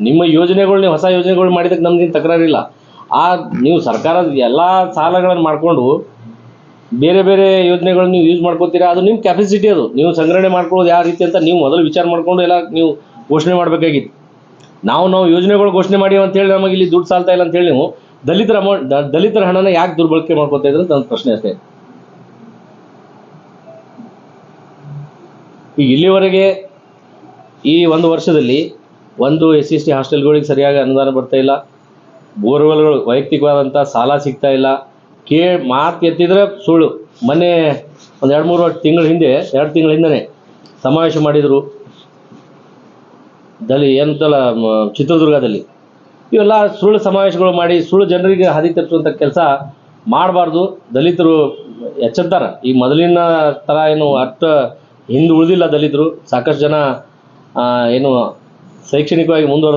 ನಿಮ್ಮ ಯೋಜನೆಗಳು ನೀವು ಹೊಸ ಯೋಜನೆಗಳು ಮಾಡಿದಕ್ಕೆ ನಮ್ದೇನು ತಕರಾರಿಲ್ಲ. ನೀವು ಸರ್ಕಾರದ ಎಲ್ಲ ಸಾಲಗಳನ್ನು ಮಾಡಿಕೊಂಡು ಬೇರೆ ಬೇರೆ ಯೋಜನೆಗಳನ್ನ ನೀವು ಯೂಸ್ ಮಾಡ್ಕೋತೀರಾ, ಅದು ನಿಮ್ಮ ಕೆಪಾಸಿಟಿ. ಅದು ನೀವು ಸಂಗ್ರಹಣೆ ಮಾಡ್ಕೊಳ್ಳೋದು ಯಾವ ರೀತಿ ಅಂತ ನೀವು ಮೊದಲು ವಿಚಾರ ಮಾಡಿಕೊಂಡು ಎಲ್ಲ ನೀವು ಘೋಷಣೆ ಮಾಡಬೇಕಾಗಿತ್ತು. ನಾವು ಯೋಜನೆಗಳು ಘೋಷಣೆ ಮಾಡಿ ಅಂತೇಳಿ ನಮಗೆ ಇಲ್ಲಿ ದುಡ್ಡು ಸಾಲ್ತಾ ಇಲ್ಲ ಅಂತೇಳಿ ನೀವು ದಲಿತರ ಹಣನ ಯಾಕೆ ದುರ್ಬಳಕೆ ಮಾಡ್ಕೊತಾ ಇದ್ರೆ ಅಂತ ನನ್ನ ಪ್ರಶ್ನೆ ಅಷ್ಟೇ. ಈಗ ಇಲ್ಲಿವರೆಗೆ ಈ ಒಂದು ವರ್ಷದಲ್ಲಿ ಒಂದು SC/ST ಹಾಸ್ಟೆಲ್ಗಳಿಗೆ ಸರಿಯಾಗಿ ಅನುದಾನ ಬರ್ತಾ ಇಲ್ಲ, ಬೋರ್ವೆಲ್ಗಳು ವೈಯಕ್ತಿಕವಾದಂಥ ಸಾಲ ಸಿಗ್ತಾ ಇಲ್ಲ. ಮಾತು ಎತ್ತಿದ್ರೆ ಸುಳ್ಳು. ಮೊನ್ನೆ ಒಂದು 2 ತಿಂಗಳ ಹಿಂದೆನೇ ಸಮಾವೇಶ ಮಾಡಿದರು ಏನಂತಲ್ಲ ಚಿತ್ರದುರ್ಗದಲ್ಲಿ. ಇವೆಲ್ಲ ಸುಳ್ಳು ಸಮಾವೇಶಗಳು ಮಾಡಿ ಸುಳ್ಳು ಜನರಿಗೆ ಹಾದಿ ತಪ್ಪಿಸುವಂಥ ಕೆಲಸ ಮಾಡಬಾರ್ದು. ದಲಿತರು ಎಚ್ಚೆತ್ತಾರ. ಈ ಮೊದಲಿನ ಥರ ಏನು ಹಿಂದೆ ಉಳಿದಿಲ್ಲ ದಲಿತರು. ಸಾಕಷ್ಟು ಜನ ಏನು ಶೈಕ್ಷಣಿಕವಾಗಿ ಮುಂದುವರೆದ